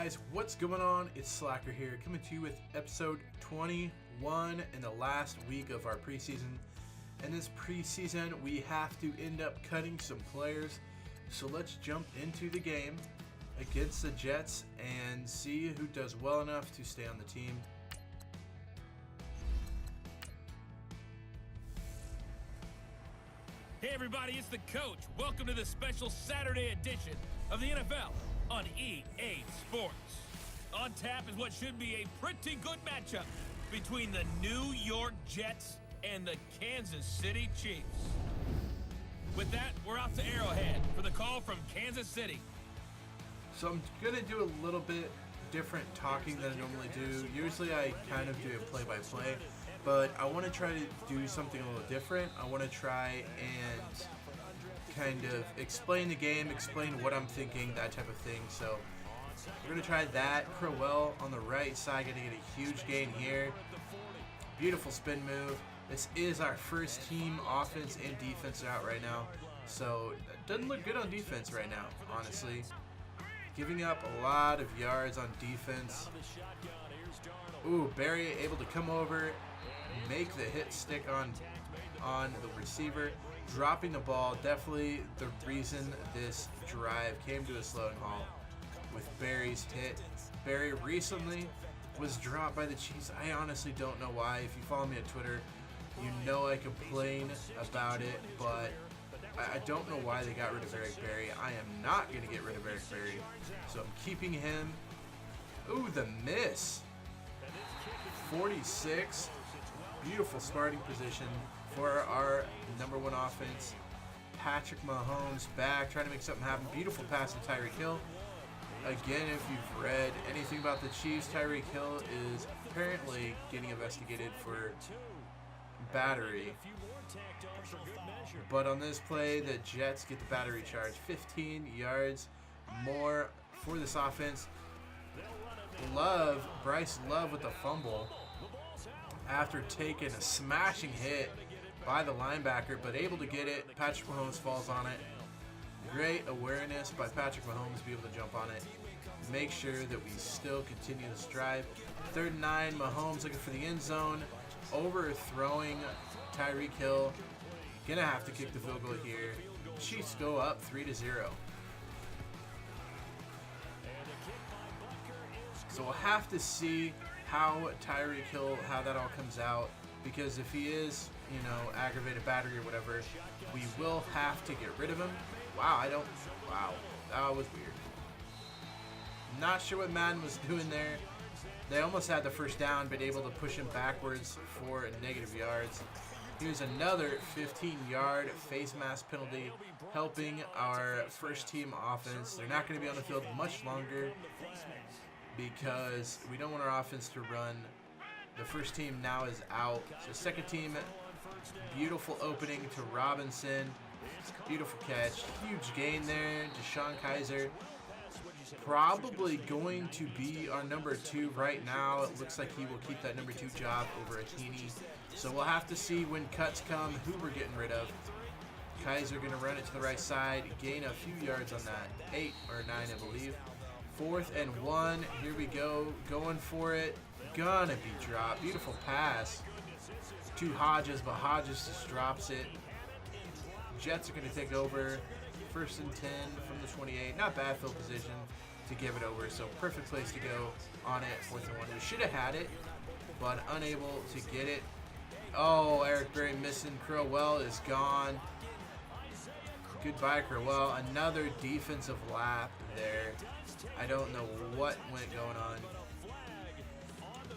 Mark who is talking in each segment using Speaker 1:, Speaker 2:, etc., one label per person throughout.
Speaker 1: guys, what's going on? It's Slacker here, coming to you with episode 21 in the last week of our preseason. In this preseason, we have to end up cutting some players. So let's jump into the game against the Jets and see who does well enough to stay on the team.
Speaker 2: Hey everybody, it's the coach. Welcome to the special Saturday edition of the NFL on EA Sports. On tap is what should be a pretty good matchup between the New York Jets and the Kansas City Chiefs. With that, we're off to Arrowhead for the call from Kansas City.
Speaker 1: So I'm going to do a little bit different talking than I normally do. Usually I kind of do a play-by-play, but I want to try to do something a little different. I want to try and kind of explain the game, explain what I'm thinking, that type of thing. So we're going to try that. Crowell on the right side, going to get a huge gain here. Beautiful spin move. This is our first team offense and defense out right now. So it doesn't look good on defense right now, honestly. Giving up a lot of yards on defense. Ooh, Barry able to come over, make the hit stick on the receiver. Dropping the ball, definitely the reason this drive came to a slow and halt with Barry's hit. Barry recently was dropped by the Chiefs. I honestly don't know why. If you follow me on Twitter, you know I complain about it, but I don't know why they got rid of Eric Berry. I am not going to get rid of Eric Berry, so I'm keeping him. Ooh, the miss. 46. Beautiful starting position for our #1 offense. Patrick Mahomes back, trying to make something happen. Beautiful pass to Tyreek Hill. Again, if you've read anything about the Chiefs, Tyreek Hill is apparently getting investigated for battery. But on this play, the Jets get the battery charge. 15 yards more for this offense. Bryce Love with the fumble after taking a smashing hit by the linebacker, but able to get it. Patrick Mahomes falls on it. Great awareness by Patrick Mahomes to be able to jump on it. Make sure that we still continue this drive. 3rd and 9, Mahomes looking for the end zone. Overthrowing Tyreek Hill. Gonna have to kick the field goal here. Chiefs go up 3-0. So we'll have to see how Tyreek Hill, how that all comes out. Because if he is, aggravated battery or whatever, we will have to get rid of him. Wow, that was weird. Not sure what Madden was doing there. They almost had the first down, but able to push him backwards for negative yards. Here's another 15-yard face mask penalty, helping our first-team offense. They're not going to be on the field much longer because we don't want our offense to run. The first team now is out. So second team, beautiful opening to Robinson. Beautiful catch. Huge gain there. Deshaun Kaiser. Probably going to be our #2 right now. It looks like he will keep that #2 job over Heaney. So we'll have to see when cuts come who we're getting rid of. Kaiser going to run it to the right side. Gain a few yards on that. 8 or 9, I believe. 4th and 1. Here we go. Going for it. Gonna be dropped. Beautiful pass to Hodges, but Hodges just drops it. Jets are going to take over. 1st and 10 from the 28. Not bad field position to give it over. So perfect place to go on it. 4th and 1. We should have had it, but unable to get it. Oh, Eric Berry missing. Crowell is gone. Goodbye, Crowell. Another defensive lap there. I don't know what went going on.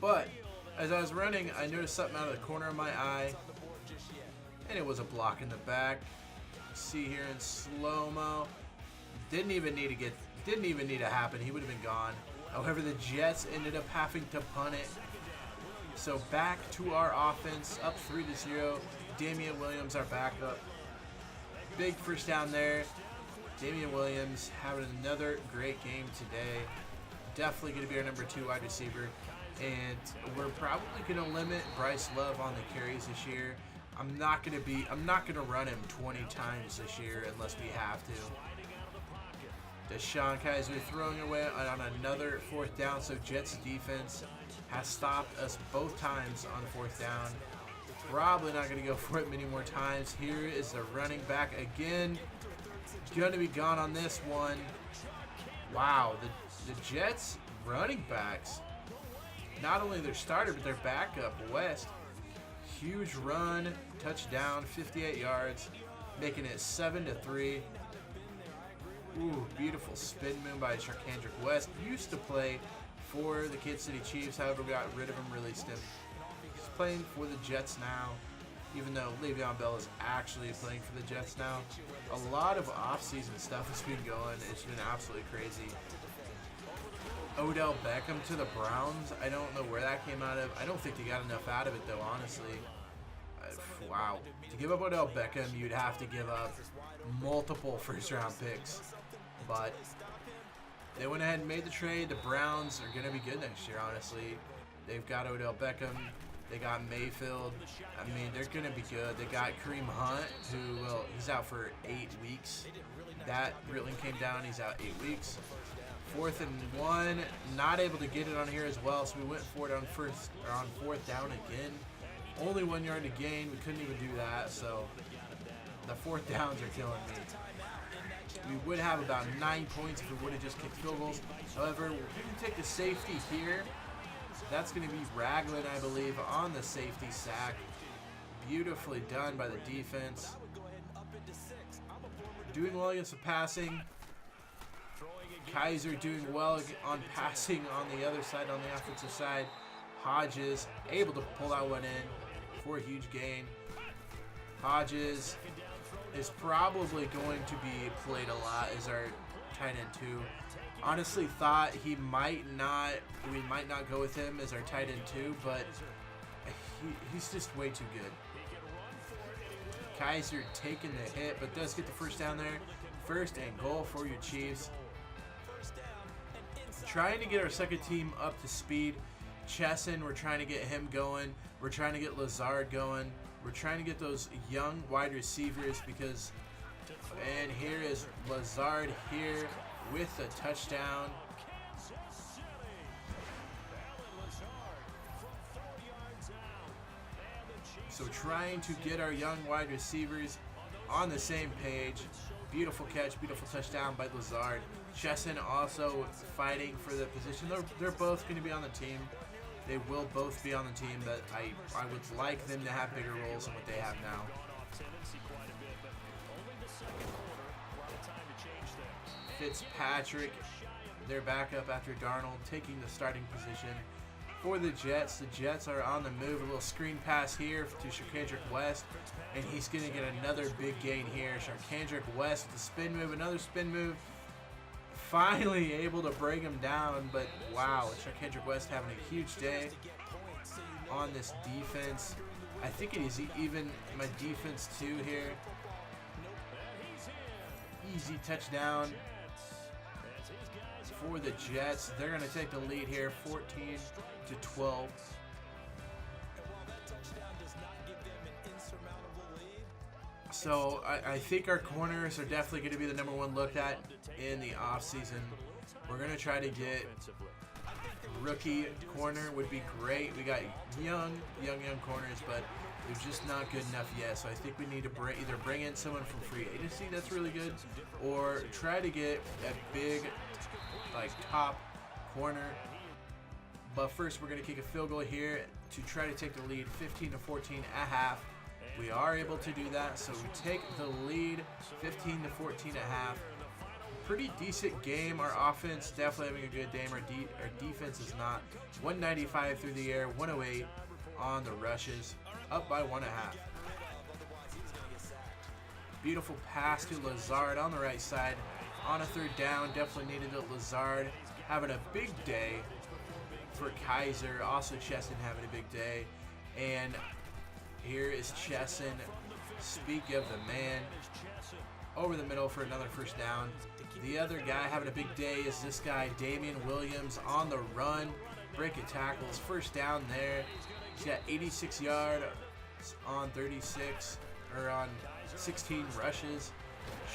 Speaker 1: But as I was running, I noticed something out of the corner of my eye, and it was a block in the back. See here in slow-mo. Didn't even need to happen. He would have been gone. However, the Jets ended up having to punt it. So back to our offense, up 3-0. Damian Williams, our backup. Big first down there. Damian Williams having another great game today. Definitely going to be our #2 wide receiver. And we're probably going to limit Bryce Love on the carries this year. I'm not going to run him 20 times this year unless we have to. Deshaun Kaiser throwing away on another 4th down, so Jets defense has stopped us both times on 4th down. Probably not going to go for it many more times. Here is the running back again. Going to be gone on this one. Wow, the Jets running backs, not only their starter, but their backup, West. Huge run, touchdown, 58 yards, making it 7-3. Ooh, beautiful spin move by Sharkandrick West. Used to play for the Kansas City Chiefs, however, we got rid of him, released him. He's playing for the Jets now, even though Le'Veon Bell is actually playing for the Jets now. A lot of off-season stuff has been going. It's been absolutely crazy. Odell Beckham to the Browns. I don't know where that came out of. I don't think they got enough out of it, though, honestly. Wow. To give up Odell Beckham, you'd have to give up multiple first-round picks. But they went ahead and made the trade. The Browns are going to be good next year, honestly. They've got Odell Beckham. They got Mayfield. I mean, they're going to be good. They got Kareem Hunt, who, well, he's out for 8 weeks. That really came down. He's out 8 weeks. 4th and 1. Not able to get it on here as well, so we went for it on 4th down again. Only 1 yard to gain. We couldn't even do that, so the 4th downs are killing me. We would have about 9 points if we would have just kicked field goals. However, we can take the safety here. That's going to be Ragland, I believe, on the safety sack. Beautifully done by the defense. Doing well against the passing. Kaiser doing well on passing on the other side, on the offensive side. Hodges able to pull that one in for a huge gain. Hodges is probably going to be played a lot as our tight end 2. Honestly thought we might not go with him as our tight end 2, but he's just way too good. Kaiser taking the hit, but does get the first down there. 1st and goal for your Chiefs. Trying to get our second team up to speed. Chesson, we're trying to get him going. We're trying to get Lazard going. We're trying to get those young wide receivers because, and here is Lazard here with a touchdown. So trying to get our young wide receivers on the same page. Beautiful catch, beautiful touchdown by Lazard. Chesson also fighting for the position. They're both going to be on the team. They will both be on the team, but I would like them to have bigger roles than what they have now. Fitzpatrick, their backup after Darnold, taking the starting position for the Jets. The Jets are on the move. A little screen pass here to Sharkandrick West, and he's going to get another big gain here. Sharkandrick West with the spin move, another spin move. Finally able to break him down, but wow, Sharkandrick West having a huge day on this defense. I think it is even my defense too here. Easy touchdown for the Jets. They're going to take the lead here, 14-12. So I think our corners are definitely going to be the #1 looked at in the offseason. We're going to try to get rookie corner would be great. We got young corners, but they're just not good enough yet. So I think we need to either bring in someone from free agency that's really good, or try to get a big, like, top corner. But first, we're going to kick a field goal here to try to take the lead, 15-14 at half. We are able to do that, so we take the lead, 15-14 at half. Pretty decent game. Our offense definitely having a good game. Our defense is not. 195 through the air, 108 on the rushes, up by 1.5. Beautiful pass to Lazard on the right side. On a 3rd down, definitely needed it. Lazard having a big day for Kaiser. Also Chesson having a big day. And here is Chesson. Speak of the man. Over the middle for another 1st down. The other guy having a big day is this guy, Damian Williams, on the run. Breaking tackles. 1st down there. He's got 86 yards on 36, or on 16 rushes.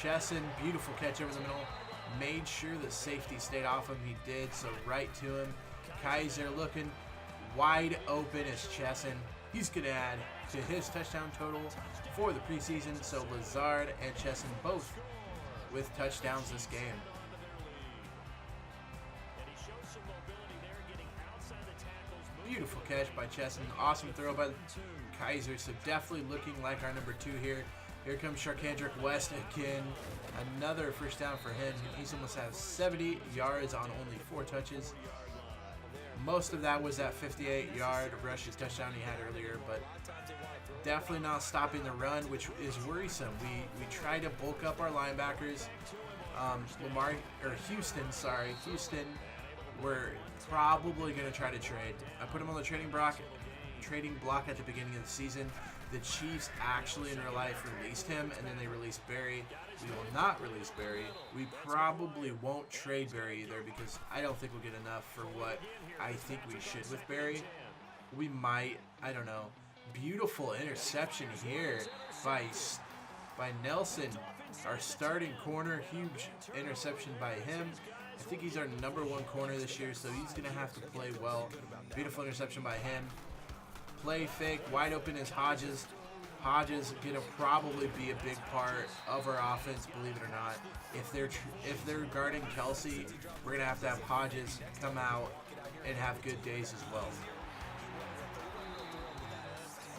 Speaker 1: Chesson, beautiful catch over the middle. made sure the safety stayed off him. He did, so right to him. Kaiser looking wide open is Chesson. He's going to add to his touchdown total for the preseason. So Lazard and Chesson both with touchdowns this game. Beautiful catch by Chesson. Awesome throw by Kaiser. So definitely looking like our number 2 here. Here comes Sharkandrick West again. Another first down for him. He's almost has 70 yards on only 4 touches. Most of that was that 58-yard rush's touchdown he had earlier, but definitely not stopping the run, which is worrisome. We try to bulk up our linebackers. Houston, we're probably going to try to trade. I put him on the trading block at the beginning of the season. The Chiefs actually in real life released him, and then they released Barry. We will not release Barry. We probably won't trade Barry either because I don't think we'll get enough for what I think we should with Barry. We might, I don't know. Beautiful interception here by Nelson, our starting corner. Huge interception by him. I think he's our number 1 corner this year, so he's going to have to play well. Beautiful interception by him. Play fake, wide open is Hodges. Hodges going to probably be a big part of our offense, believe it or not. If they're guarding Kelsey, we're going to have Hodges come out and have good days as well.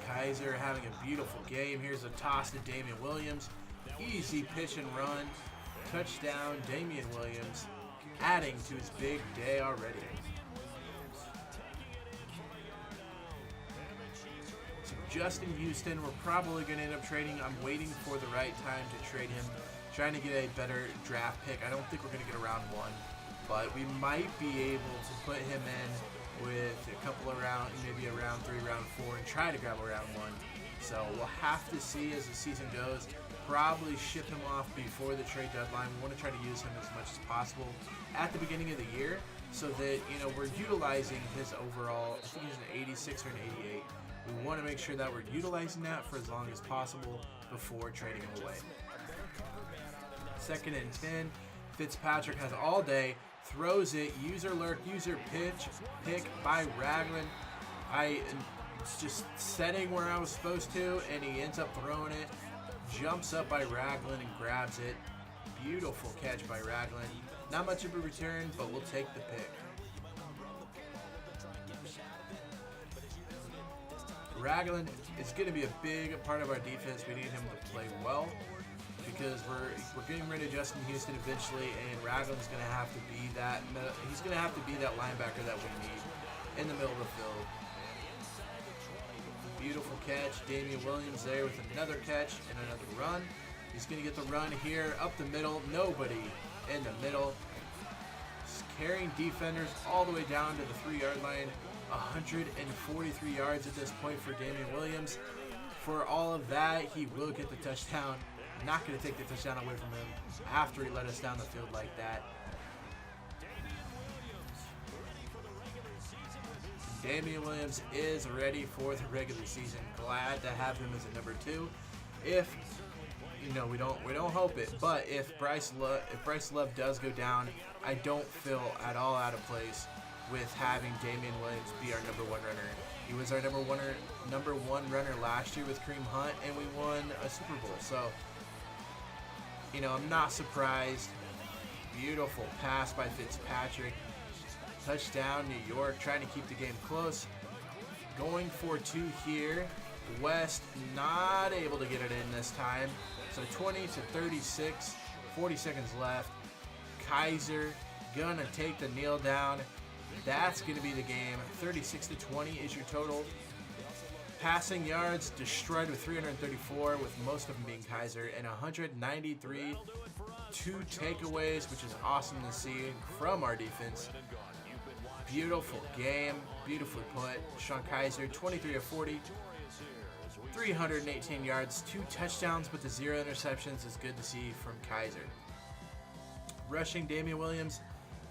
Speaker 1: Kaiser having a beautiful game. Here's a toss to Damian Williams. Easy pitch and run. Touchdown, Damian Williams, adding to his big day already. Justin Houston, we're probably going to end up trading. I'm waiting for the right time to trade him, trying to get a better draft pick. I don't think we're going to get a round 1, but we might be able to put him in with a couple of rounds, maybe a round 3, round 4, and try to grab a round 1. So we'll have to see as the season goes. Probably ship him off before the trade deadline. We want to try to use him as much as possible at the beginning of the year so that, we're utilizing his overall, I think he's an 86 or an 88. We want to make sure that we're utilizing that for as long as possible before trading him away. 2nd and 10. Fitzpatrick has all day. Throws it. User lurk. User pitch. Pick by Ragland. I was just setting where I was supposed to, and he ends up throwing it. Jumps up by Ragland and grabs it. Beautiful catch by Ragland. Not much of a return, but we'll take the pick. Ragland is going to be a big part of our defense. We need him to play well because we're getting rid of Justin Houston eventually, and Ragland's going to have to be that. He's going to have to be that linebacker that we need in the middle of the field. Beautiful catch, Damian Williams there with another catch and another run. He's going to get the run here up the middle. Nobody in the middle. Just carrying defenders all the way down to the 3-yard line. 143 yards at this point for Damian Williams. For all of that, he will get the touchdown. Not going to take the touchdown away from him after he let us down the field like that. Damian Williams is ready for the regular season. Glad to have him as a number 2. If we don't hope it, but if Bryce Love does go down, I don't feel at all out of place with having Damian Williams be our number 1 runner. He was our number one runner last year with Kareem Hunt, and we won a Super Bowl. So, I'm not surprised. Beautiful pass by Fitzpatrick. Touchdown, New York, trying to keep the game close. Going for 2 here. West not able to get it in this time. So 20-36, 40 seconds left. Kaiser gonna take the kneel down. That's gonna be the game. 36-20 is your total. Passing yards destroyed with 334, with most of them being Kaiser, and 193. 2 takeaways, which is awesome to see from our defense. Beautiful game, beautifully put. Sean Kaiser, 23 of 40, 318 yards, 2 touchdowns, but the 0 interceptions is good to see from Kaiser. Rushing, Damian Williams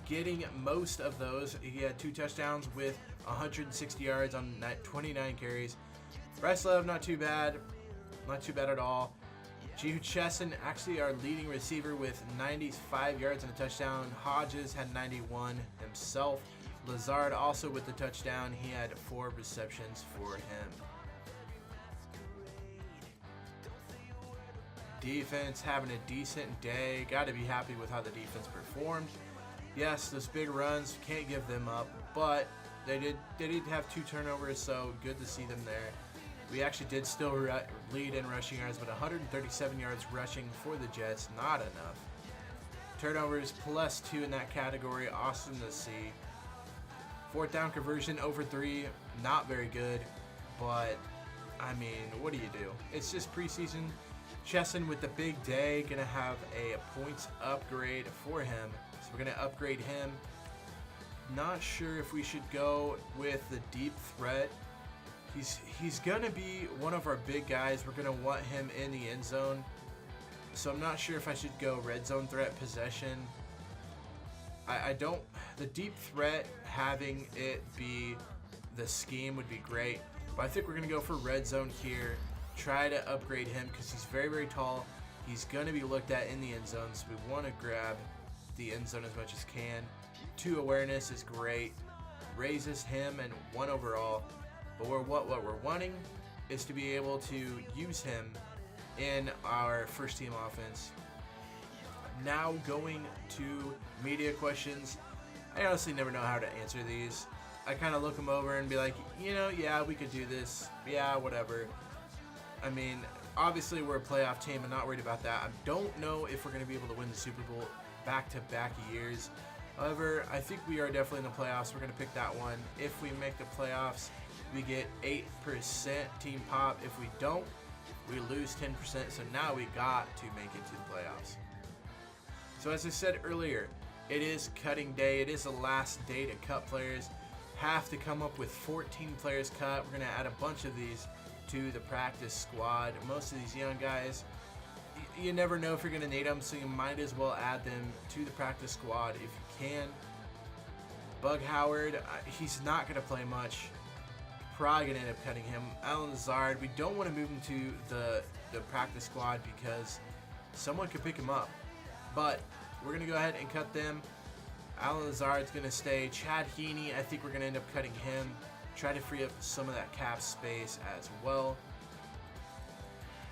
Speaker 1: getting most of those. He had 2 touchdowns with 160 yards on 29 carries. Bryce Love, not too bad at all. Jude Chesson, actually our leading receiver with 95 yards and a touchdown. Hodges had 91 himself. Lazard also with the touchdown. He had 4 receptions for him. Defense having a decent day. Got to be happy with how the defense performed. Yes, those big runs, can't give them up, but they did have 2 turnovers, so good to see them there. We actually did still lead in rushing yards, but 137 yards rushing for the Jets, not enough. Turnovers +2 in that category, awesome to see. 4th down conversion over 3, not very good, but I mean, what do you do? It's just preseason. Chesson with the big day, gonna have a points upgrade for him, so we're gonna upgrade him. Not sure if we should go with the deep threat. He's gonna be one of our big guys. We're gonna want him in the end zone, so I'm not sure if I should go red zone threat possession. I don't. The deep threat, having it be the scheme would be great, but I think we're gonna go for red zone here. Try to upgrade him because he's very, very tall. He's gonna be looked at in the end zone, so we want to grab the end zone as much as can. 2 awareness is great. Raises him and 1 overall. But what we're wanting is to be able to use him in our first team offense. Now going to media questions. I honestly never know how to answer these. I kind of look them over and be like, you know, yeah, we could do this. Yeah, whatever. I mean, obviously we're a playoff team. I'm not worried about that. I don't know if we're going to be able to win the Super Bowl back-to-back years. However, I think we are definitely in the playoffs. We're going to pick that one. If we make the playoffs, we get 8% team pop. If we don't, we lose 10%. So now we got to make it to the playoffs. So as I said earlier, it is cutting day. It is the last day to cut players. Have to come up with 14 players cut. We're going to add a bunch of these to the practice squad. Most of these young guys, you never know if you're going to need them, so you might as well add them to the practice squad if you can. Bug Howard, he's not going to play much. Probably going to end up cutting him. Alan Lazard, we don't want to move him to the practice squad because someone could pick him up. But we're going to go ahead and cut them. Alan Lazard's going to stay. Chad Heaney, I think we're going to end up cutting him. Try to free up some of that cap space as well.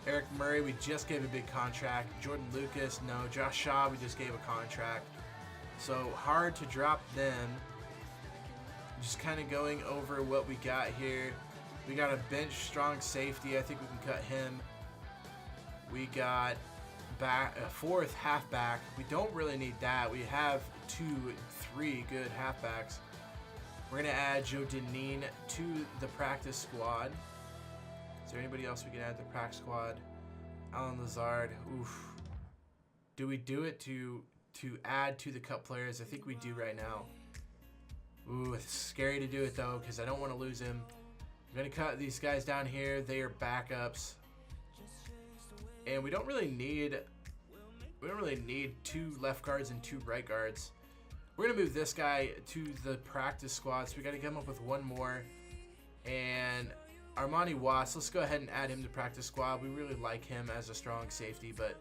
Speaker 1: Eric Murray, we just gave a big contract. Jordan Lucas, no. Josh Shaw, we just gave a contract. So hard to drop them. Just kind of going over what we got here. We got a bench strong safety. I think we can cut him. We got back a 4th halfback. We don't really need that. We have 2-3 good halfbacks. We're going to add Joe Deneen to the practice squad. Is there anybody else we can add to the practice squad? Alan Lazard. Oof. Do we do it to add to the cut players? I think we do right now. Ooh, it's scary to do it though because I don't want to lose him. I'm going to cut these guys down here. They are backups. And we don't really need 2 left guards and 2 right guards. We're going to move this guy to the practice squad, so we got to come up with 1 more. And Armani Watts, let's go ahead and add him to practice squad. We really like him as a strong safety, but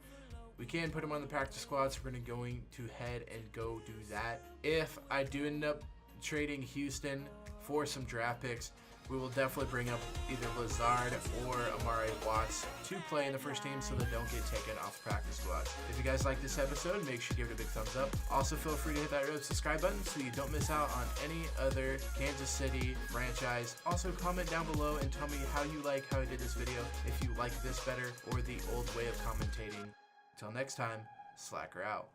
Speaker 1: we can put him on the practice squad, so we're going to head and go do that. If I do end up trading Houston for some draft picks, we will definitely bring up either Lazard or Amari Watts to play in the first team so they don't get taken off the practice squad. If you guys like this episode, make sure you give it a big thumbs up. Also, feel free to hit that red subscribe button so you don't miss out on any other Kansas City franchise. Also, comment down below and tell me how you like how I did this video, if you like this better or the old way of commentating. Until next time, Slacker out.